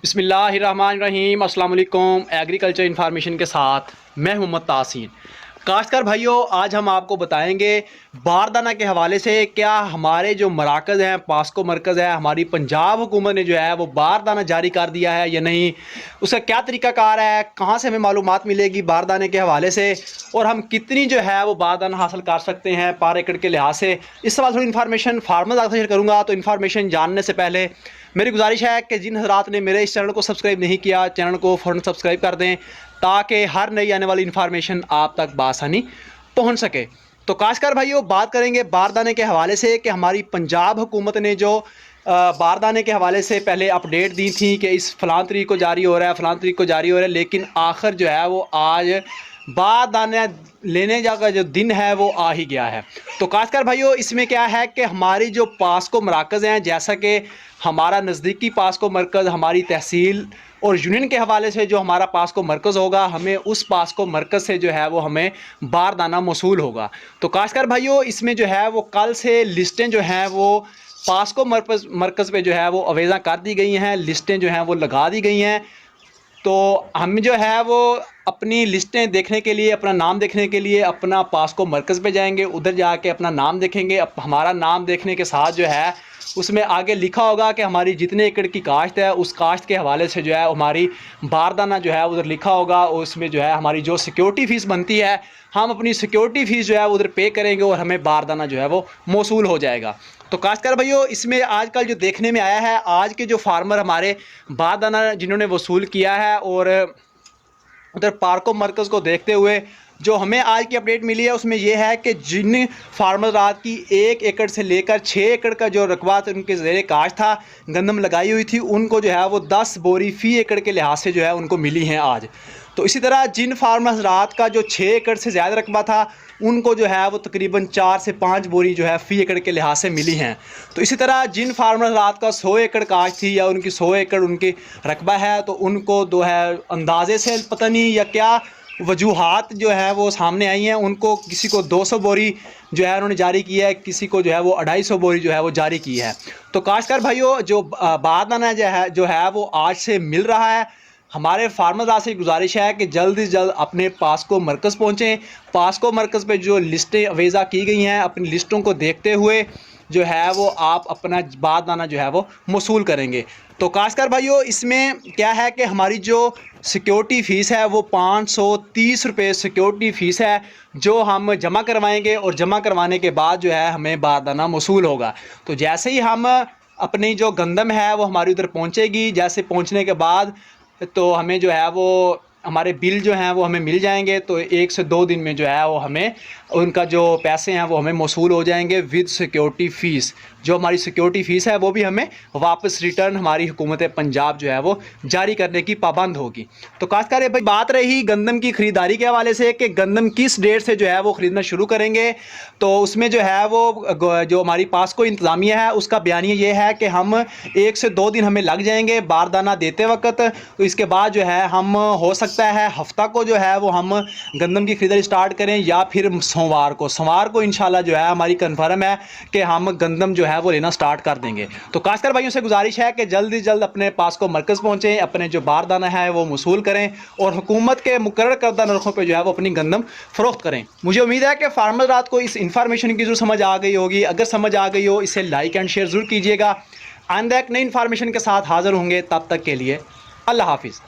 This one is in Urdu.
بسم اللہ الرحمن الرحیم۔ السلام علیکم۔ ایگریکلچر انفارمیشن کے ساتھ میں محمد تحسین۔ کاشتکار بھائیوں، آج ہم آپ کو بتائیں گے باردانہ کے حوالے سے کیا ہمارے جو مراکز ہیں، پاسکو مرکز ہے، ہماری پنجاب حکومت نے جو ہے وہ باردانہ جاری کر دیا ہے یا نہیں، اس کا کیا طریقہ کار ہے، کہاں سے ہمیں معلومات ملے گی باردانے کے حوالے سے، اور ہم کتنی جو ہے وہ باردانہ حاصل کر سکتے ہیں پر ایکڑ کے لحاظ سے۔ اس سوال تھوڑی انفارمیشن فارمرز آپ سے شیئر کروں گا۔ تو انفارمیشن جاننے سے پہلے میری گزارش ہے کہ جن حضرات نے میرے اس چینل کو سبسکرائب نہیں کیا، چینل کو فوراً سبسکرائب کر دیں تاکہ ہر نئی آنے والی انفارمیشن آپ تک بآسانی پہنچ سکے۔ تو کاشتکار بھائیوں، بات کریں گے باردانے کے حوالے سے کہ ہماری پنجاب حکومت نے جو باردانے کے حوالے سے پہلے اپڈیٹ دی تھی کہ اس فلاں تاریخ کو جاری ہو رہا ہے، فلاں تاریخ کو جاری ہو رہا ہے، لیکن آخر جو ہے وہ آج باردانہ لینے کا جو دن ہے وہ آ ہی گیا ہے۔ تو کاشتکار بھائیوں، اس میں کیا ہے کہ ہماری جو پاسکو مراکز ہیں، جیسا کہ ہمارا نزدیکی پاسکو مرکز ہماری تحصیل اور یونین کے حوالے سے جو ہمارا پاسکو مرکز ہوگا، ہمیں اس پاسکو مرکز سے جو ہے وہ ہمیں باردانہ موصول ہوگا۔ تو کاشتکار بھائیوں، اس میں جو ہے وہ کل سے لسٹیں جو ہیں وہ پاسکو مرکز پہ جو ہے وہ اویزاں کر دی گئی ہیں، لسٹیں جو ہیں وہ لگا دی گئی ہیں۔ تو ہم جو ہے وہ اپنی لسٹیں دیکھنے کے لیے، اپنا نام دیکھنے کے لیے اپنا پاسکو مرکز پہ جائیں گے، ادھر جا کے اپنا نام دیکھیں گے۔ ہمارا نام دیکھنے کے ساتھ جو ہے اس میں آگے لکھا ہوگا کہ ہماری جتنے ایکڑ کی کاشت ہے، اس کاشت کے حوالے سے جو ہے ہماری باردانہ جو ہے ادھر لکھا ہوگا، اور اس میں جو ہے ہماری جو سیکیورٹی فیس بنتی ہے، ہم اپنی سیکیورٹی فیس جو ہے ادھر پے کریں گے اور ہمیں باردانہ جو ہے وہ موصول ہو جائے گا۔ تو کاشتکار بھائیوں، اس میں آج کل جو دیکھنے میں آیا ہے، آج کے جو فارمر ہمارے باردانہ جنہوں نے وصول کیا ہے، اور ادھر پاسکو مرکز کو دیکھتے ہوئے جو ہمیں آج کی اپڈیٹ ملی ہے، اس میں یہ ہے کہ جن فارمرات کی 1 ایکڑ سے لے کر 6 ایکڑ کا جو رقبہ ان کے زیر کاشت تھا، گندم لگائی ہوئی تھی، ان کو جو ہے وہ 10 بوری فی ایکڑ کے لحاظ سے جو ہے ان کو ملی ہیں آج۔ تو اسی طرح جن فارمرات کا جو 6 ایکڑ سے زیادہ رقبہ تھا، ان کو جو ہے وہ تقریباً 4 سے 5 بوری جو ہے فی ایکڑ کے لحاظ سے ملی ہیں۔ تو اسی طرح جن فارمرات کا 100 ایکڑ کاشت تھی یا ان کی 100 ایکڑ ان کی رقبہ ہے، تو ان کو جو ہے اندازے سے پتہ نہیں یا کیا وجوہات جو ہے وہ سامنے آئی ہیں، ان کو کسی کو 200 بوری جو ہے انہوں نے جاری کی ہے، کسی کو جو ہے وہ 250 بوری جو ہے وہ جاری کی ہے۔ تو کاشتکار بھائیوں، جو باردانہ جو ہے وہ آج سے مل رہا ہے، ہمارے فارمرز سے گزارش ہے کہ جلد سے جلد اپنے پاسکو مرکز پہنچیں۔ پاسکو مرکز پہ جو لسٹیں اویزا کی گئی ہیں، اپنی لسٹوں کو دیکھتے ہوئے جو ہے وہ آپ اپنا باردانہ جو ہے وہ موصول کریں گے۔ تو کاشتکار بھائیوں، اس میں کیا ہے کہ ہماری جو سیکیورٹی فیس ہے وہ 530 روپے سیکیورٹی فیس ہے، جو ہم جمع کروائیں گے، اور جمع کروانے کے بعد جو ہے ہمیں باردانہ موصول ہوگا۔ تو جیسے ہی ہم اپنی جو گندم ہے وہ ہماری ادھر پہنچے گی، جیسے پہنچنے کے بعد تو ہمیں جو ہے وہ ہمارے بل جو ہیں وہ ہمیں مل جائیں گے۔ تو 1 سے 2 دن میں جو ہے وہ ہمیں ان کا جو پیسے ہیں وہ ہمیں موصول ہو جائیں گے ود سیکیورٹی فیس۔ جو ہماری سیکیورٹی فیس ہے وہ بھی ہمیں واپس ریٹرن ہماری حکومت پنجاب جو ہے وہ جاری کرنے کی پابند ہوگی۔ تو کاشتکار بھائی، بات رہی گندم کی خریداری کے حوالے سے کہ گندم کس ڈیٹ سے جو ہے وہ خریدنا شروع کریں گے، تو اس میں جو ہے وہ جو ہماری پاسکو انتظامیہ ہے اس کا بیانیہ یہ ہے کہ ہم 1 سے 2 دن ہمیں لگ جائیں گے باردانہ دیتے وقت۔ تو اس کے بعد جو ہے ہم ہو سکتا ہے ہفتہ کو جو ہے وہ ہم گندم کی خریداری سٹارٹ کریں، یا پھر سوموار کو انشاءاللہ جو ہے ہماری کنفرم ہے کہ ہم گندم جو ہے وہ لینا سٹارٹ کر دیں گے۔ تو کاشتکار بھائیوں سے گزارش ہے کہ جلد ہی جلد اپنے پاسکو مرکز پہنچیں، اپنے جو باردانہ ہے وہ موصول کریں، اور حکومت کے مقرر کردہ نرخوں پہ جو ہے وہ اپنی گندم فروخت کریں۔ مجھے امید ہے کہ فارمرات کو اس انفارمیشن کی ضرور سمجھ آ گئی ہوگی۔ اگر سمجھ آ گئی ہو، اسے لائک اینڈ شیئر ضرور کیجیے گا۔ آئندہ ایک نئی انفارمیشن کے ساتھ حاضر ہوں گے، تب تک کے لیے اللہ حافظ۔